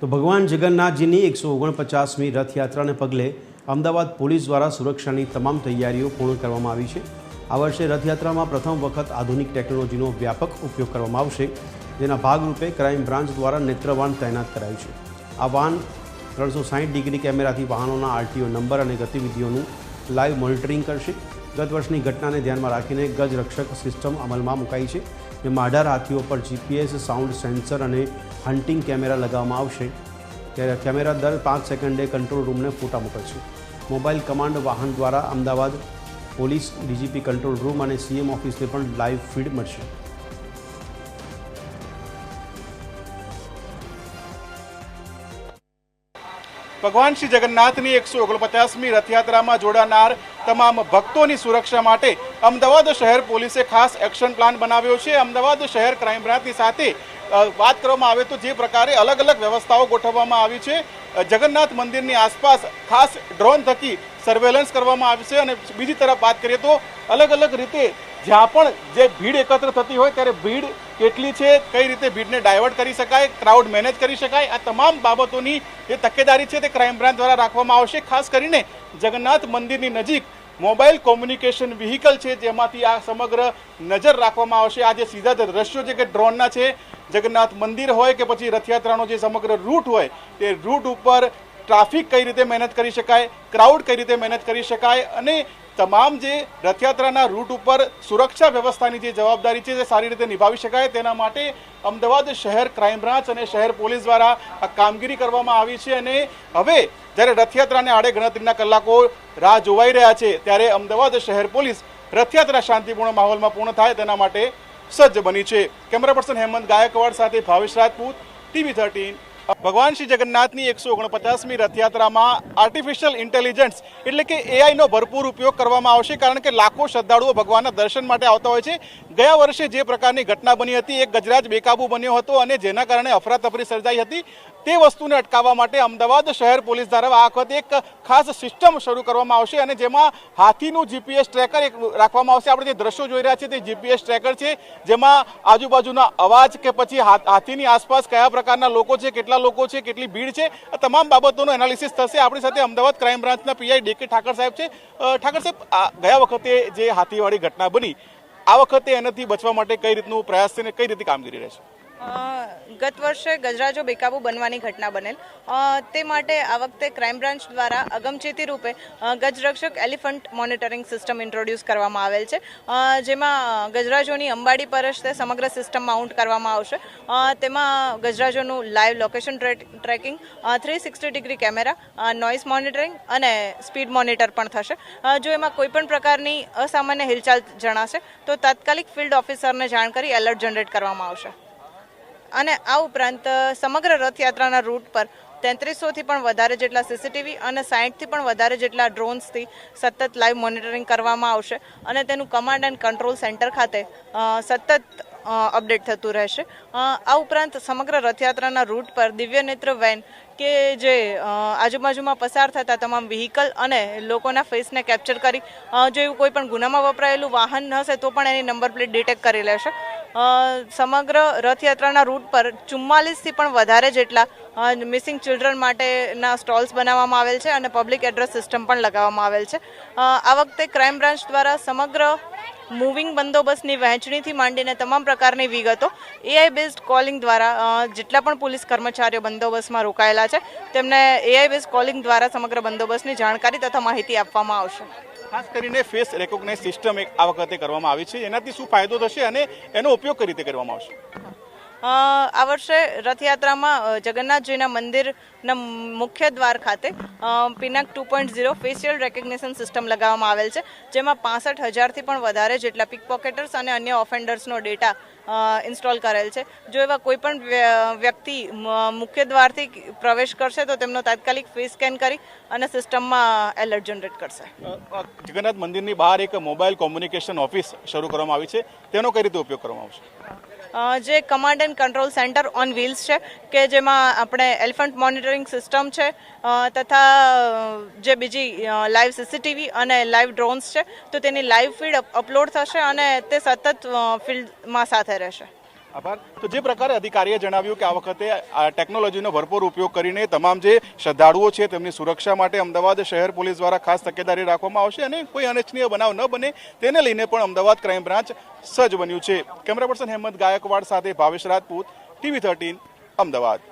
તો ભગવાન જગન્નાથજીની 149મી રથયાત્રાને પગલે અમદાવાદ પોલીસ દ્વારા સુરક્ષાની તમામ તૈયારીઓ પૂર્ણ કરવામાં આવી છે। આ વર્ષે રથયાત્રામાં પ્રથમ વખત આધુનિક ટેકનોલોજીનો વ્યાપક ઉપયોગ કરવામાં આવશે, જેના ભાગરૂપે ક્રાઇમ બ્રાન્ચ દ્વારા નેત્રવાન તૈનાત કરાયું છે। આ વાન 360 ડિગ્રી કેમેરાથી વાહનોના આરટીઓ નંબર અને ગતિવિધિઓનું લાઈવ મોનિટરિંગ કરશે। ગત વર્ષની ઘટનાને ધ્યાનમાં રાખીને ગજ રક્ષક સિસ્ટમ અમલમાં મુકાઈ છે, જેમાં 18 હાથીઓ પર જીપીએસ, સાઉન્ડ સેન્સર અને હન્ટિંગ કેમેરા લગાવવામાં આવશે। ત્યારે કેમેરા દર 5 સેકન્ડે કંટ્રોલ રૂમને ફોટા મોકલશે। મોબાઈલ કમાન્ડ વાહન દ્વારા Ahmedabad police, DGP control room અને સીએમ ઓફિસને પણ લાઈવ ફીડ મળશે। ભગવાન શ્રી જગન્નાથની 149મી રથયાત્રામાં જોડાનાર તમામ ભક્તોની સુરક્ષા માટે અમદાવાદ શહેર પોલીસે ખાસ એક્શન પ્લાન બનાવ્યો છે। અમદાવાદ શહેર ક્રાઇમ બ્રાન્ચની સાથે વાત કરવામાં આવે તો જે પ્રકારે અલગ અલગ વ્યવસ્થાઓ ગોઠવવામાં આવી છે, જગન્નાથ મંદિરની આસપાસ ખાસ ડ્રોન થકી સર્વેલન્સ કરવામાં આવશે અને બીજી તરફ વાત કરીએ તો અલગ અલગ રીતે જ્યાં પણ જે ભીડ એકત્ર થતી હોય ત્યારે ભીડ કેટલી છે, કઈ રીતે ભીડને ડાયવર્ટ કરી શકાય, ક્રાઉડ મેનેજ કરી શકાય, આ તમામ બાબતોની જે તકેદારી છે તે ક્રાઇમ બ્રાન્ચ દ્વારા રાખવામાં આવશે। ખાસ કરીને જગન્નાથ મંદિરની નજીક મોબાઈલ કોમ્યુનિકેશન વ્હીકલ છે, જેમાંથી આ સમગ્ર નજર રાખવામાં આવશે। આ જે સીધા દ્રશ્યો છે કે ડ્રોનના છે, જગન્નાથ મંદિર હોય કે પછી રથયાત્રાનો જે સમગ્ર રૂટ હોય તે રૂટ ઉપર ટ્રાફિક કઈ રીતે મેનેજ કરી શકાય, ક્રાઉડ કઈ રીતે મેનેજ કરી શકાય અને તમામ જે રથયાત્રાના રૂટ ઉપર સુરક્ષા વ્યવસ્થાની જે જવાબદારી છે તે સારી રીતે નિભાવી શકાય, તેના માટે અમદાવાદ શહેર ક્રાઇમ બ્રાન્ચ અને શહેર પોલીસ દ્વારા આ કામગીરી કરવામાં આવી છે। અને હવે જ્યારે રથયાત્રાને આડે ગણતરીના કલાકો રાહ જોવાઈ રહ્યા છે, ત્યારે અમદાવાદ શહેર પોલીસ રથયાત્રા શાંતિપૂર્ણ માહોલમાં પૂર્ણ થાય તેના માટે સજ્જ બની છે। કેમેરા પર્સન હેમંત ગાયકવાડ સાથે ભાવેશ રાજપૂત, TV13। ભગવાન શ્રી જગન્નાથની 149મી રથયાત્રામાં આર્ટિફિશિયલ ઇન્ટેલિજન્સ એટલે કે એઆઈનો ભરપૂર ઉપયોગ કરવામાં આવશે, કારણ કે લાખો શ્રદ્ધાળુઓ ભગવાનના દર્શન માટે આવતા હોય છે। ગયા વર્ષે જે પ્રકારની ઘટના બની હતી, એક ગજરાજ બેકાબુ બન્યો હતો અને જેના કારણે અફરાતફરી સર્જાઈ હતી, તે વસ્તુને અટકાવવા માટે અમદાવાદ શહેર પોલીસ દ્વારા આ વખતે એક ખાસ સિસ્ટમ શરૂ કરવામાં આવશે અને જેમાં હાથીનું જીપીએસ ટ્રેકર એક રાખવામાં આવશે। આપણે જે દ્રશ્યો જોઈ રહ્યા છીએ તે જીપીએસ ટ્રેકર છે, જેમાં આજુબાજુના અવાજ કે પછી હાથીની આસપાસ કયા પ્રકારના લોકો છે, કેટલા લોકો છે, કેટલી ભીડ છે, આ તમામ બાબતોનું એનાલિસિસ થશે। આપણી સાથે અમદાવાદ ક્રાઇમ બ્રાન્ચના પીઆઈ ડીકે ઠાકર સાહેબ છે। ઠાકર સાહેબ, ગયા વખતે જે હાથીવાળી ઘટના બની, આ વખતે એનાથી બચવા માટે કઈ રીતનું પ્રયાસ છે ને કઈ રીતે કામગીરી રહેશે? ગત વર્ષે ગજરાજો બેકાબુ બનવાની ઘટના બનેલ, તે માટે આ વખતે ક્રાઇમ બ્રાન્ચ દ્વારા અગમચેતી રૂપે ગજરક્ષક એલિફન્ટ મોનિટરિંગ સિસ્ટમ ઇન્ટ્રોડ્યુસ કરવામાં આવેલ છે, જેમાં ગજરાજોની અંબાડી પર જ તે સમગ્ર સિસ્ટમ માઉન્ટ કરવામાં આવશે। તેમાં ગજરાજોનું live location tracking, 360 degree camera, noise monitoring અને સ્પીડ મોનિટર પણ થશે। જો એમાં કોઈપણ પ્રકારની અસામાન્ય હિલચાલ જણાશે તો તાત્કાલિક ફિલ્ડ ઓફિસરને જાણ કરી એલર્ટ જનરેટ કરવામાં આવશે। અને આ ઉપરાંત સમગ્ર રથયાત્રાના રૂટ પર 3300થી પણ વધારે જેટલા સીસીટીવી અને 60થી પણ વધારે જેટલા ડ્રોન્સથી સતત લાઈવ મોનિટરિંગ કરવામાં આવશે અને તેનું કમાન્ડ એન્ડ કંટ્રોલ સેન્ટર ખાતે સતત અપડેટ થતું રહેશે। આ ઉપરાંત સમગ્ર રથયાત્રાના રૂટ પર દિવ્ય નેત્ર વેન કે જે આજુબાજુમાં પસાર થતા તમામ વ્હીકલ અને લોકોના ફેસને કેપ્ચર કરી જો એવું કોઈ પણ ગુનામાં વપરાયેલું વાહન હશે તો પણ એની નંબર પ્લેટ ડિટેક્ટ કરી લેશે। સમગ્ર રથયાત્રાના રૂટ પર 44થી પણ વધારે જેટલા મિસિંગ ચિલ્ડ્રન માટેના સ્ટોલ્સ બનાવવામાં આવેલ છે અને પબ્લિક એડ્રેસ સિસ્ટમ પણ લગાવવામાં આવેલ છે। આ વખતે ક્રાઇમ બ્રાન્ચ દ્વારા સમગ્ર મૂવિંગ બંદોબસ્તની વહેંચણીથી માંડીને તમામ પ્રકારની વિગતો એઆઈ બેઝડ કોલિંગ દ્વારા જેટલા પણ પોલીસ કર્મચારીઓ બંદોબસ્તમાં રોકાયેલા છે તેમને એઆઈ બેઝડ કોલિંગ દ્વારા સમગ્ર બંદોબસ્તની જાણકારી તથા માહિતી આપવામાં આવશે। ખાસ કરીને ફેસ રેકોગ્નાઇઝ સિસ્ટમ એક આ વખતે કરવામાં આવી છે, એનાથી શું ફાયદો થશે અને એનો ઉપયોગ કઈ રીતે કરવામાં આવશે? આ વર્ષે રથયાત્રામાં જગન્નાથજીના મંદિરના મુખ્ય દ્વાર ખાતે પિનાક 2.0 ફેશિયલ રેકગ્નિશન સિસ્ટમ લગાવવામાં આવેલ છે, જેમાં 65,000થી પણ વધારે જેટલા પિક પોકેટર્સ અને અન્ય ઓફેન્ડર્સનો ડેટા ઇન્સ્ટોલ કરેલ છે। જો એવા કોઈ પણ વ્યક્તિ મુખ્ય દ્વારથી પ્રવેશ કરશે તો તેમનો તાત્કાલિક ફેસ સ્કેન કરી અને સિસ્ટમમાં એલર્ટ જનરેટ કરશે। જગન્નાથ મંદિરની બહાર એક મોબાઈલ કોમ્યુનિકેશન ઓફિસ શરૂ કરવામાં આવી છે, તેનો કઈ રીતે ઉપયોગ કરવામાં આવશે? જે command and control centre on wheels છે કે જેમાં આપણે એલિફન્ટ મોનિટરિંગ સિસ્ટમ છે તથા જે બીજી લાઈવ સીસીટીવી અને લાઈવ ડ્રોન્સ છે તો તેની લાઈવ ફીડ અપલોડ થશે અને તે સતત ફિલ્ડમાં સાથે રહેશે। આભાર. તો જે પ્રકારે અધિકારીએ જણાવ્યું કે આ વખતે આ ટેકનોલોજીનો ભરપૂર ઉપયોગ કરીને તમામ જે શ્રદ્ધાળુઓ છે તેમની સુરક્ષા માટે અમદાવાદ શહેર પોલીસ દ્વારા ખાસ તકેદારી રાખવામાં આવશે અને કોઈ અનિચ્છનીય બનાવ ન બને તેને લઈને પણ અમદાવાદ ક્રાઇમ બ્રાન્ચ સજ્જ બન્યું છે. કેમેરા પર્સન હેમંત ગાયકવાડ સાથે ભાવેશ રાજપૂત, TV13 અમદાવાદ.